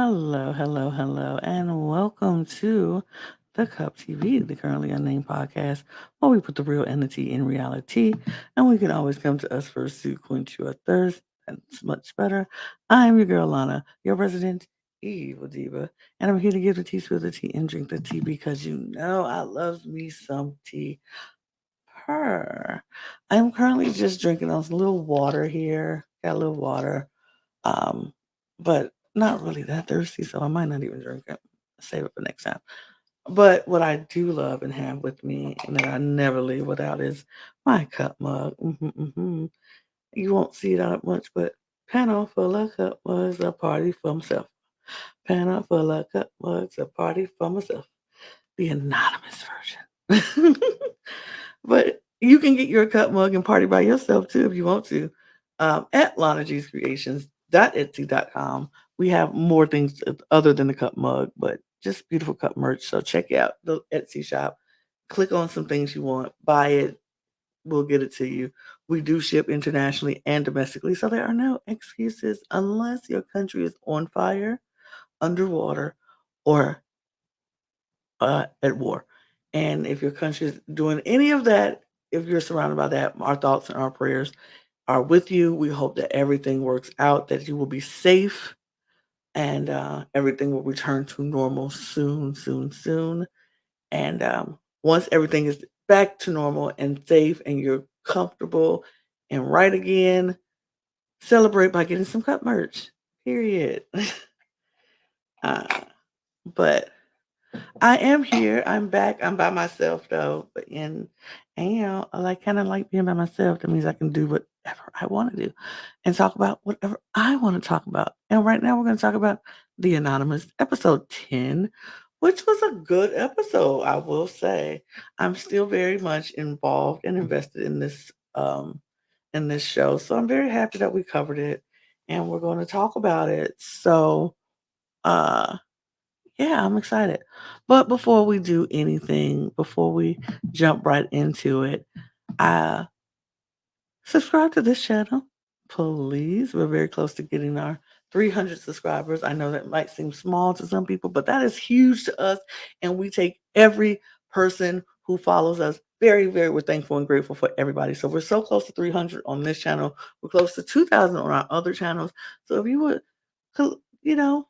Hello, hello, hello, and welcome to the Cup TV, the Currently Unnamed Podcast, where we put the real entity in reality, and we can always come to us first to quench your thirst. That's much better. I'm your girl Lana, your resident evil diva, and I'm here to give the tea, spill the tea, and drink the tea because you know I love me some tea. Purr. I'm currently just drinking a little water here. Got a little water. Um, but not really that thirsty, so I might not even drink it. Save it for next time. But what I do love and have with me, and that I never leave without, is my cup mug. You won't see it out much, but panel full of cup mugs, a party for myself. Panel full of cup mugs, a party for myself. The anonymous version. But you can get your cup mug and party by yourself too if you want to. At Lana G's Creations.etsy.com. We have more things other than the cup mug, but just beautiful cup merch. So check out the Etsy shop. Click on some things you want, buy it. We'll get it to you. We do ship internationally and domestically, so there are no excuses unless your country is on fire, underwater, or at war. And if your country is doing any of that, if you're surrounded by that, our thoughts and our prayers are with you. We hope that everything works out, that you will be safe, and everything will return to normal soon, soon, soon. And once everything is back to normal and safe and you're comfortable and right again, celebrate by getting some cup merch. Period. uh, but I am here. I'm back. I'm by myself though, but I like kind of like being by myself. That means I can do whatever I want to do and talk about whatever I want to talk about. And right now we're going to talk about the anonymous episode 10, which was a good episode, I will say. I'm still very much involved and invested in this show. So I'm very happy that we covered it and we're going to talk about it. So uh yeah, I'm excited. But before we do anything, before we jump right into it, uh, subscribe to this channel, please. We're very close to getting our 300 subscribers. I know that might seem small to some people, but that is huge to us. And we take every person who follows us very, very, we're thankful and grateful for everybody. So we're so close to 300 on this channel. We're close to 2,000 on our other channels. So if you would, you know,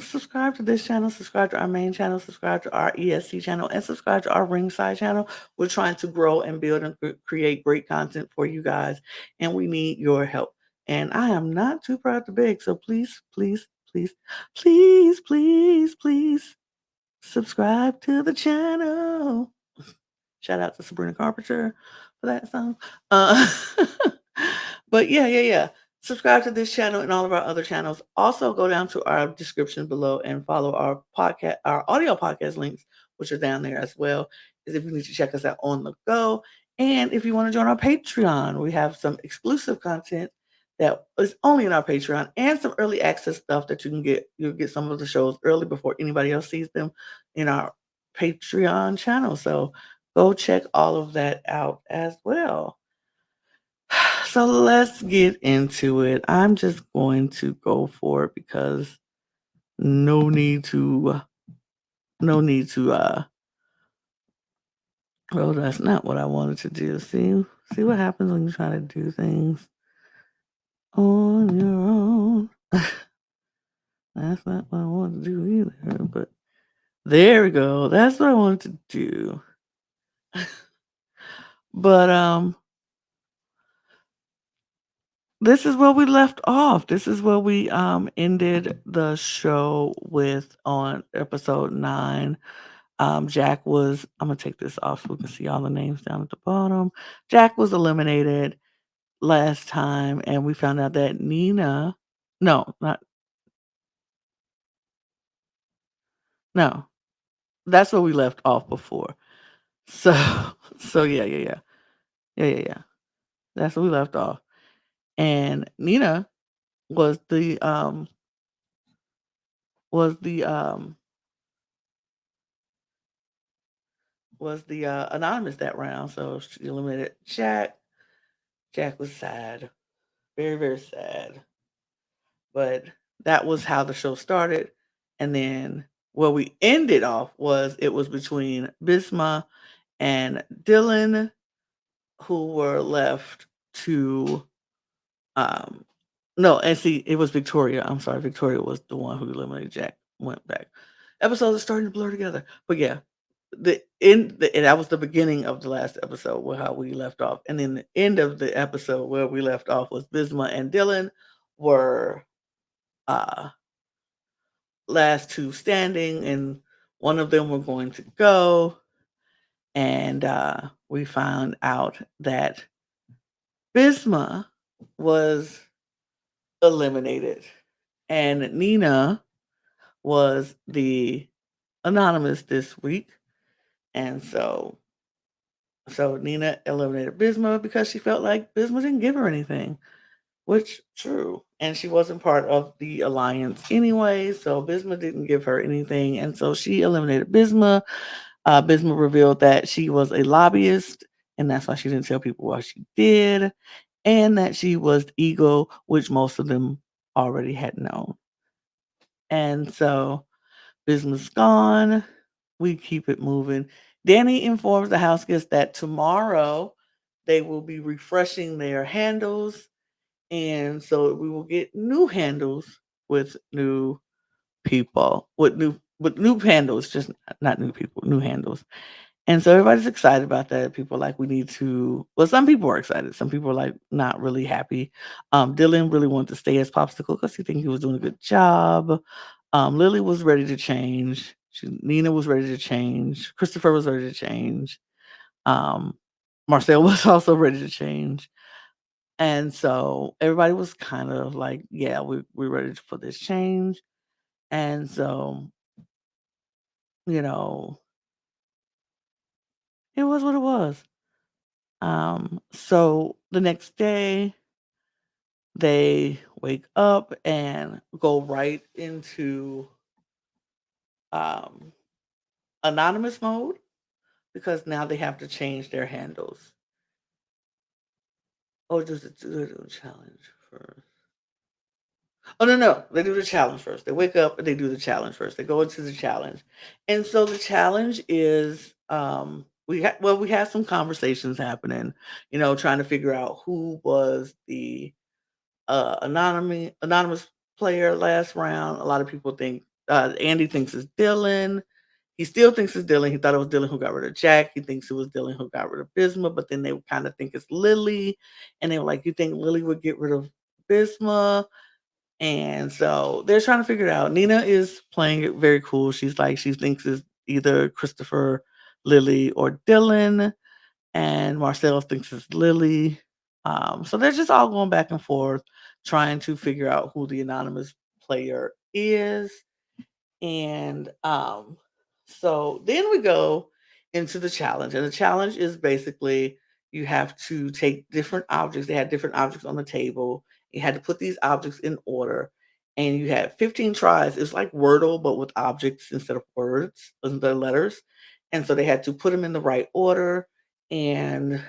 subscribe to this channel, subscribe to our main channel, subscribe to our ESC channel, and subscribe to our Ringside channel. We're trying to grow and build and create great content for you guys, and we need your help. And I am not too proud to beg, so please, please, please, please, please, please subscribe to the channel. Shout out to Sabrina Carpenter for that song. Uh, but yeah. Subscribe to this channel and all of our other channels. Also, go down to our description below and follow our podcast, our audio podcast links, which are down there as well. As if you need to check us out on the go. And if you want to join our Patreon, we have some exclusive content that is only in our Patreon and some early access stuff that you can get. You'll get some of the shows early before anybody else sees them in our Patreon channel. So go check all of that out as well. So let's get into it. I'm just going to go for it because no need to no need to well, that's not what I wanted to do. See what happens when you try to do things on your own. That's not what I wanted to do either, but there we go. That's what I wanted to do. But this is where we left off. This is where we ended the show with on episode 9. Jack was I'm gonna take this off so we can see all the names down at the bottom. Jack was eliminated last time, and we found out that Nina no, not no. That's where we left off before. So so yeah. Yeah. That's where we left off. And Nina was the was the anonymous that round. So she eliminated Jack. Jack was sad. Very, very sad. But that was how the show started. And then where we ended off was it was between Bisma and Dylan, who were left to um no, and see, it was Victoria. I'm sorry, Victoria was the one who eliminated Jack. Went back. Episodes are starting to blur together, but yeah, and that was the beginning of the last episode, where how we left off, and then the end of the episode where we left off was Bisma and Dylan were uh last two standing, and one of them were going to go, and we found out that Bisma was eliminated, and Nina was the anonymous this week, and so Nina eliminated Bisma because she felt like Bisma didn't give her anything, which true, and she wasn't part of the alliance anyway, so Bisma didn't give her anything, and so she eliminated Bisma. Bisma revealed that she was a lobbyist, and that's why she didn't tell people what she did, and that she was ego, which most of them already had known. And so Bisma's gone. We keep it moving. DANI informs the house guests that tomorrow they will be refreshing their handles. And so we will get new handles with new people, with new handles, just not new people, new handles. And so everybody's excited about that. People like we need to. Well, some people are excited. Some people are like not really happy. Dylan really wanted to stay as Popsicle because he think he was doing a good job. Lily was ready to change. Nina was ready to change. Christopher was ready to change. Um, Marcel was also ready to change. And so everybody was kind of like, yeah, we're ready for this change. And so, you know, it was what it was. So the next day, they wake up and go right into um, anonymous mode because now they have to change their handles. Or does it do a challenge first? Oh no, no, they do the challenge first. They wake up and they do the challenge first. They go into the challenge, and so the challenge is we had some conversations happening, trying to figure out who was the anonymous player last round. A lot of people think Andy thinks it's Dylan. He still thinks it's Dylan. He thought it was Dylan who got rid of Jack. He thinks it was Dylan who got rid of Bisma, but then they kind of think it's Lily, and they were like, "You think Lily would get rid of Bisma?" And so they're trying to figure it out. Nina is playing it very cool. She's like, she thinks it's either Christopher, Lily, or Dylan, and Marcel thinks it's Lily. So they're just all going back and forth, trying to figure out who the anonymous player is. And so then we go into the challenge. And the challenge is basically you have to take different objects. They had different objects on the table. You had to put these objects in order. And you had 15 tries. It's like Wordle, but with objects instead of words, instead of letters. And so they had to put them in the right order and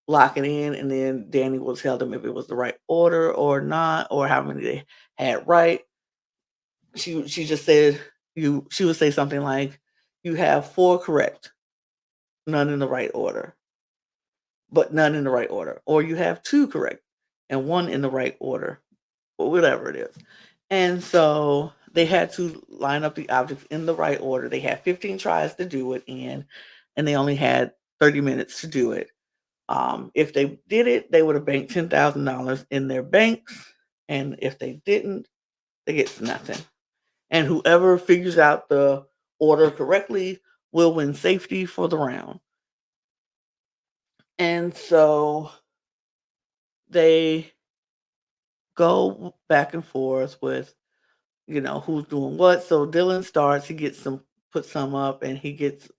lock it in. And then DANI will tell them if it was the right order or not, or how many they had right. She just said she would say something like, "You have 4 correct, none in the right order, but none in the right order," or "You have 2 correct and 1 in the right order," or whatever it is. And so they had to line up the objects in the right order. They had 15 tries to do it in, and they only had 30 minutes to do it. If they did it, they would have banked $10,000 in their banks, and if they didn't, they get nothing. And whoever figures out the order correctly will win safety for the round. And so they go back and forth with, who's doing what. So Dylan starts, he gets some, puts some up, and he gets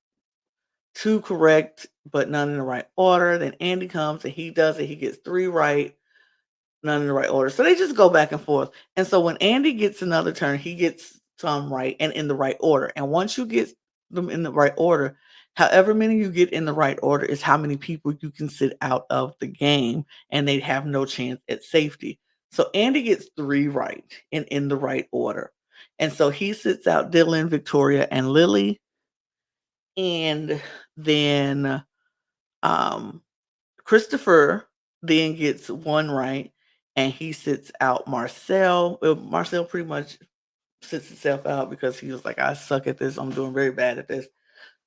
2 correct, but none in the right order. Then Andy comes and he does it. He gets 3 right, none in the right order. So they just go back and forth. And so when Andy gets another turn, he gets some right and in the right order. And once you get them in the right order, however many you get in the right order is how many people you can sit out of the game, and they have no chance at safety. So Andy gets 3 right and in the right order. And so he sits out Dylan, Victoria, and Lily. And then um Christopher then gets 1 right and he sits out Marcel. Well, Marcel pretty much sits himself out because he was like, I suck at this. I'm doing very bad at this.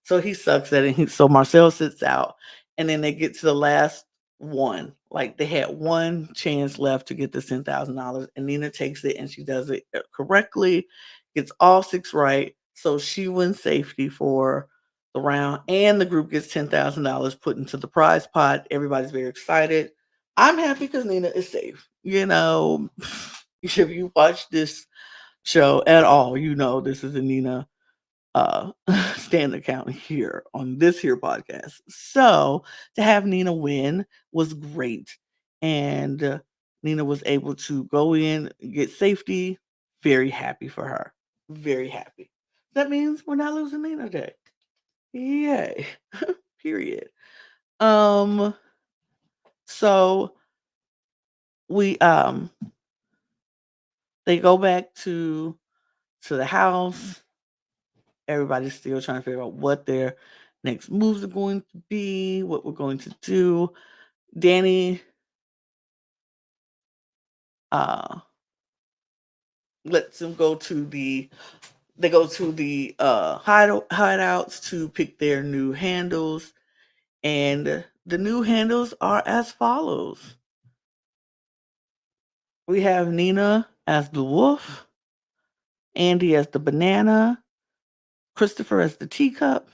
So he sucks at it. So Marcel sits out, and then they get to the last one. Like they had 1 chance left to get the $10,000, and Nina takes it and she does it correctly, gets all 6 right. So she wins safety for the round, and the group gets $10,000 put into the prize pot. Everybody's very excited. I'm happy because Nina is safe. If you watch this show at all, this is a Nina uh stand account here on this here podcast. So to have Nina win was great. And Nina was able to go in, get safety. Very happy for her. Very happy. That means we're not losing Nina today. Yay. Period. Um so we they go back to the house. Everybody's still trying to figure out what their next moves are going to be, what we're going to do. DANI uh lets them go to the hideouts to pick their new handles. And the new handles are as follows. We have Nina as the wolf, Andy as the banana, Christopher as the teacup,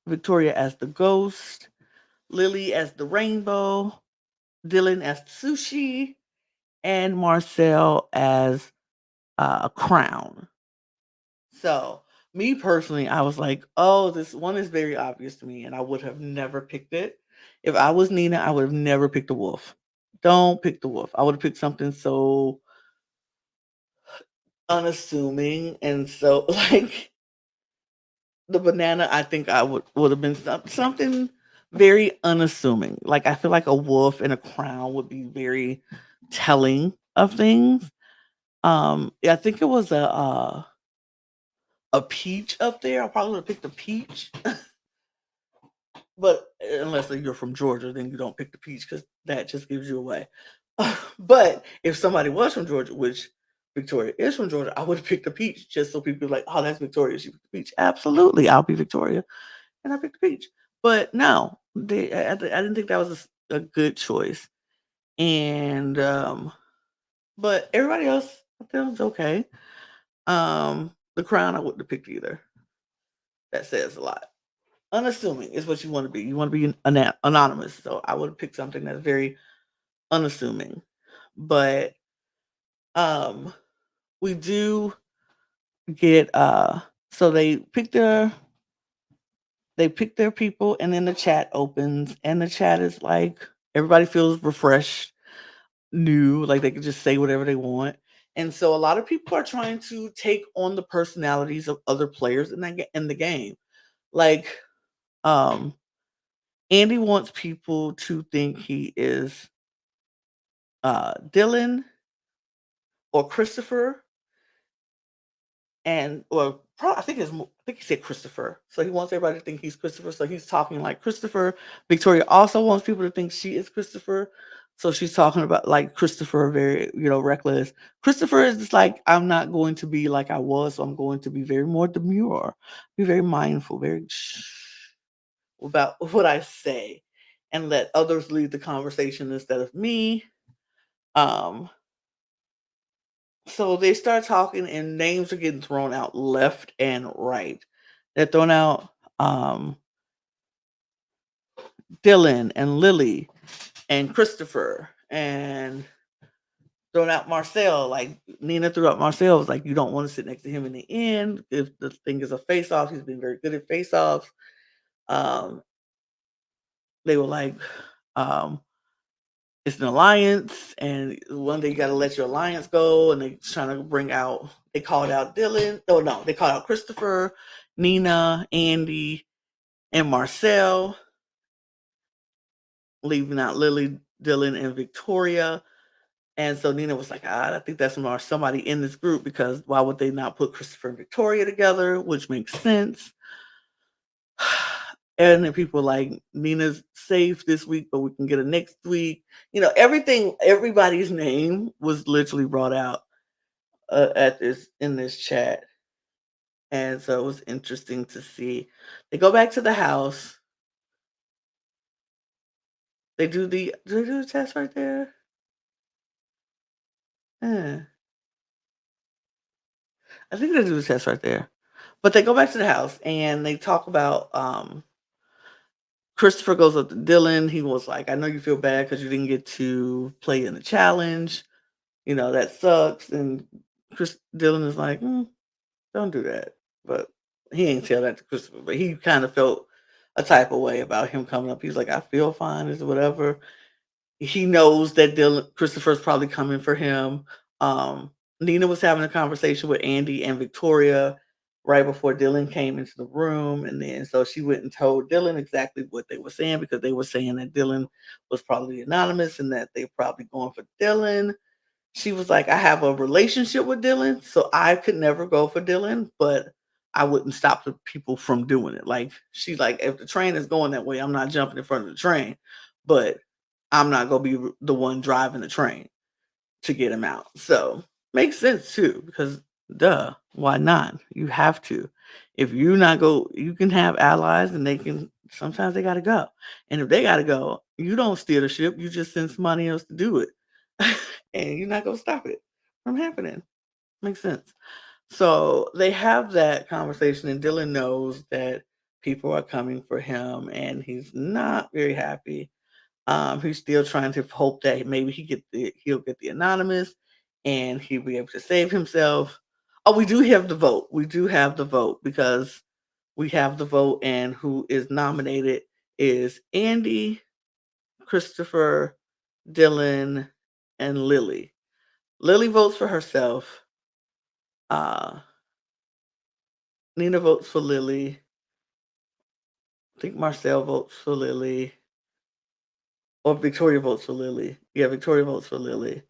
Victoria as the ghost, Lily as the rainbow, Dylan as sushi, and Marcel as a crown. So, me personally, I was like, oh, this one is very obvious to me, and I would have never picked it. If I was Nina, I would have never picked a wolf. Don't pick the wolf. I would have picked something so unassuming and so like the banana. I think I would have been something very unassuming. Like I feel like a wolf and a crown would be very telling of things. Yeah, I think it was a peach up there. I probably would have picked a peach. But unless you're from Georgia, then you don't pick the peach because that just gives you away. But if somebody was from Georgia, which Victoria is from Georgia, I would have picked the peach just so people are like, oh, that's Victoria. She picked the peach. Absolutely, I'll be Victoria, and I picked the peach. But no, I didn't think that was a good choice. And but everybody else, I thought was okay. The crown, I wouldn't have picked either. That says a lot. Unassuming is what you want to be. You want to be anonymous. So I would have picked something that's very unassuming. But um we do get so they pick their people, and then the chat opens, and the chat is like everybody feels refreshed, new, like they can just say whatever they want. And so a lot of people are trying to take on the personalities of other players in the game. Like um Andy wants people to think he is Dylan or Christopher, and I think I think he said Christopher. So he wants everybody to think he's Christopher. So he's talking like Christopher. Victoria also wants people to think she is Christopher. So she's talking about like Christopher, very reckless. Christopher is just like, I'm not going to be like I was. So I'm going to be very more demure, be very mindful, very about what I say, and let others lead the conversation instead of me. Um, so they start talking, and names are getting thrown out left and right. They're throwing out Dylan and Lily and Christopher, and throwing out Marcel. Like Nina threw out Marcel. Was like, you don't want to sit next to him in the end. If the thing is a face off, he's been very good at face offs. Um, they were like, um, it's an alliance, and one day you got to let your alliance go. And they trying to bring out. They called out Dylan. Oh no, they called out Christopher, Nina, Andy, and Marcel, leaving out Lily, Dylan, and Victoria. And so Nina was like, I think that's somebody in this group because why would they not put Christopher and Victoria together, which makes sense. And then people were like, Nina's safe this week, but we can get her next week. Everything, everybody's name was literally brought out at this in this chat. And so it was interesting to see. They go back to the house. Do they do the test right there? Yeah, I think they do the test right there. But they go back to the house and they talk about Christopher goes up to Dylan. He was like, I know you feel bad because you didn't get to play in the challenge. That sucks. And Dylan is like, don't do that. But he ain't tell that to Christopher, but he kind of felt a type of way about him coming up. He's like, I feel fine, is whatever. He knows that Christopher's probably coming for him. Um, Nina was having a conversation with Andy and Victoria right before Dylan came into the room. And then so she went and told Dylan exactly what they were saying because they were saying that Dylan was probably anonymous and that they're probably going for Dylan. She was like, I have a relationship with Dylan, so I could never go for Dylan, but I wouldn't stop the people from doing it. Like, she's like, if the train is going that way, I'm not jumping in front of the train, but I'm not gonna be the one driving the train to get him out. So makes sense too, because duh, why not? You have to. If you not go, you can have allies and they can sometimes they gotta go. And if they gotta go, you don't steer the ship, you just send somebody else to do it. And you're not gonna stop it from happening. Makes sense. So they have that conversation, and Dylan knows that people are coming for him, and he's not very happy. He's still trying to hope that maybe he'll get the anonymous, and he'll be able to save himself. Oh, we do have the vote. We do have the vote because we have the vote, and who is nominated is Andy, Christopher, Dylan, and Lily. Lily votes for herself. Uh, Nina votes for Lily. I think Marcel votes for Lily. Or Victoria votes for Lily. Yeah, Victoria votes for Lily.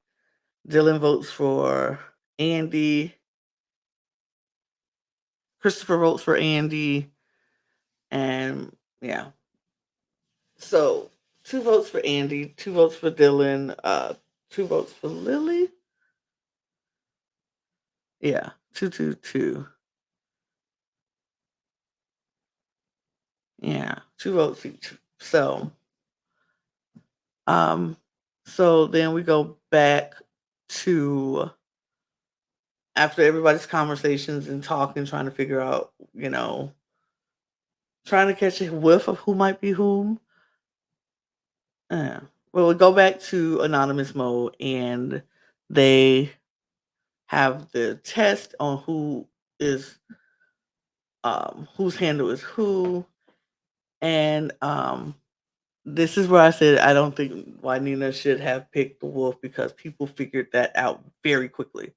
Dylan votes for Andy. Christopher votes for Andy. And yeah. So 2 votes for Andy, 2 votes for Dylan, 2 votes for Lily. Yeah, 2-2-2. Yeah, 2 votes each. Um, so then we go back to after everybody's conversations and talking, trying to figure out, trying to catch a whiff of who might be whom. Yeah. Well, we go back to anonymous mode and they have the test on is whose handle is who. And this is where I said I don't think why Nina should have picked the wolf because people figured that out very quickly.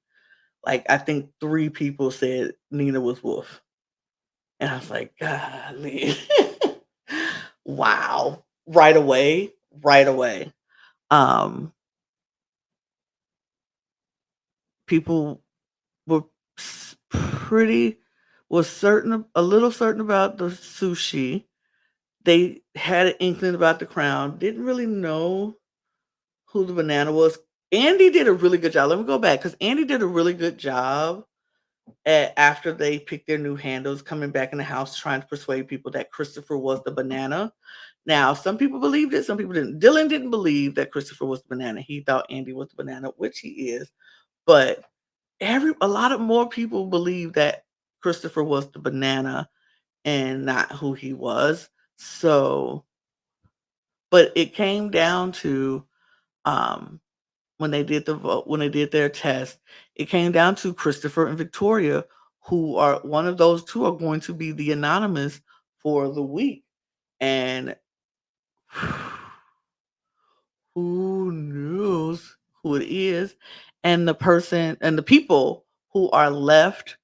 Like I think 3 people said Nina was wolf. And I was like, golly. Wow. Right away. Right away. Um, People were pretty was certain a little certain about the sushi. They had an inkling about the crown, didn't really know who the banana was. Andy did a really good job. Let me go back because Andy did a really good job after they picked their new handles, coming back in the house trying to persuade people that Christopher was the banana. Now, some people believed it, some people didn't. Dylan didn't believe that Christopher was the banana. He thought Andy was the banana, which he is. But a lot of more people believe that Christopher was the banana and not who he was. So, but it came down to um when they did the vote, when they did their test, it came down to Christopher and Victoria, who are one of those 2 are going to be the anonymous for the week. And who knows who it is? And the people who are left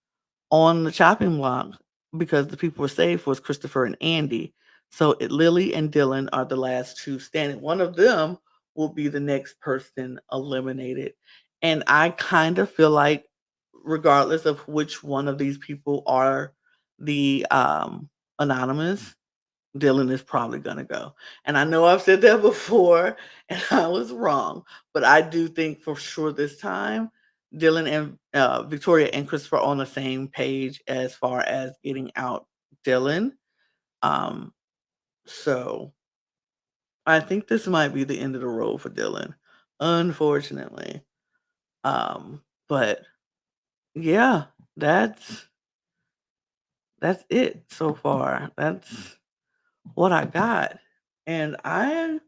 on the chopping block because the people were safe was Christopher and Andy. So Lily and Dylan are the last 2 standing. One of them will be the next person eliminated. And I kind of feel like, regardless of which one of these people are the anonymous, Dylan is probably going to go. And I know I've said that before and I was wrong, but I do think for sure this time Dylan and Victoria and Christopher are on the same page as far as getting out Dylan. Um, so I think this might be the end of the road for Dylan, unfortunately. But yeah, that's that's it so far. That's what I got. And I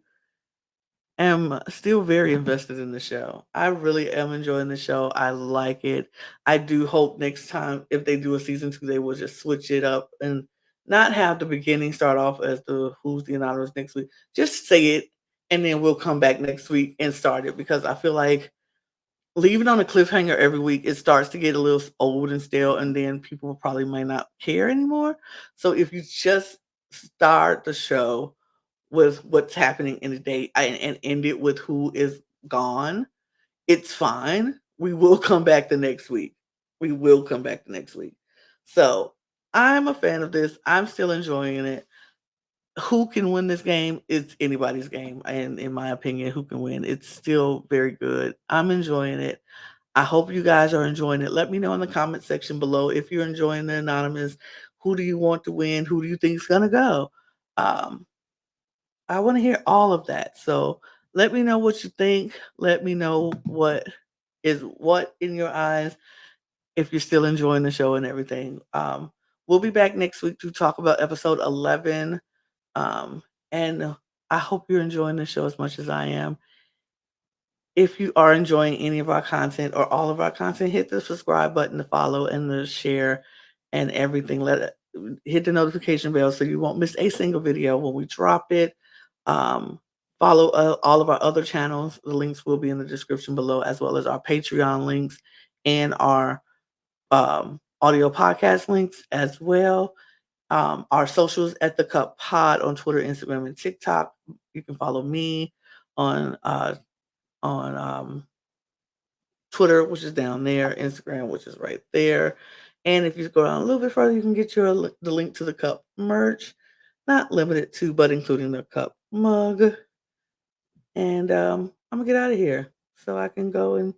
am still very invested in the show. I really am enjoying the show. I like it. I do hope next time, if they do a season 2, they will just switch it up and not have the beginning start off as the Who's the Anonymous next week. Just say it, and then we'll come back next week and start it, because I feel like leaving on a cliffhanger every week, it starts to get a little old and stale, and then people probably might not care anymore. So if you just start the show with what's happening in the day and end it with who is gone, it's fine. We will come back the next week. We will come back the next week. So I'm a fan of this. I'm still enjoying it. Who can win this game? It's anybody's game. And in my opinion, who can win? It's still very good. I'm enjoying it. I hope you guys are enjoying it. Let me know in the comment section below if you're enjoying the Anonymous. Who do you want to win? Who do you think is going to go? Um, I want to hear all of that. So let me know what you think. Let me know what is what in your eyes, if you're still enjoying the show and everything. We'll be back next week to talk about episode 11. And I hope you're enjoying the show as much as I am. If you are enjoying any of our content or all of our content, hit the subscribe button to follow and the share and everything. Hit the notification bell so you won't miss a single video when we drop it. Um, Follow all of our other channels. The links will be in the description below, as well as our Patreon links and our audio podcast links as well. Our socials at the Cup Pod on Twitter, Instagram, and TikTok. You can follow me on Twitter, which is down there, Instagram, which is right there. And if you go down a little bit further, you can get the link to the cup merch, not limited to, but including the cup mug. And I'm gonna get out of here so I can go and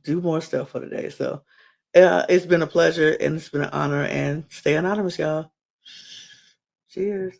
do more stuff for the day. So it's been a pleasure and it's been an honor. And stay anonymous, y'all. Cheers.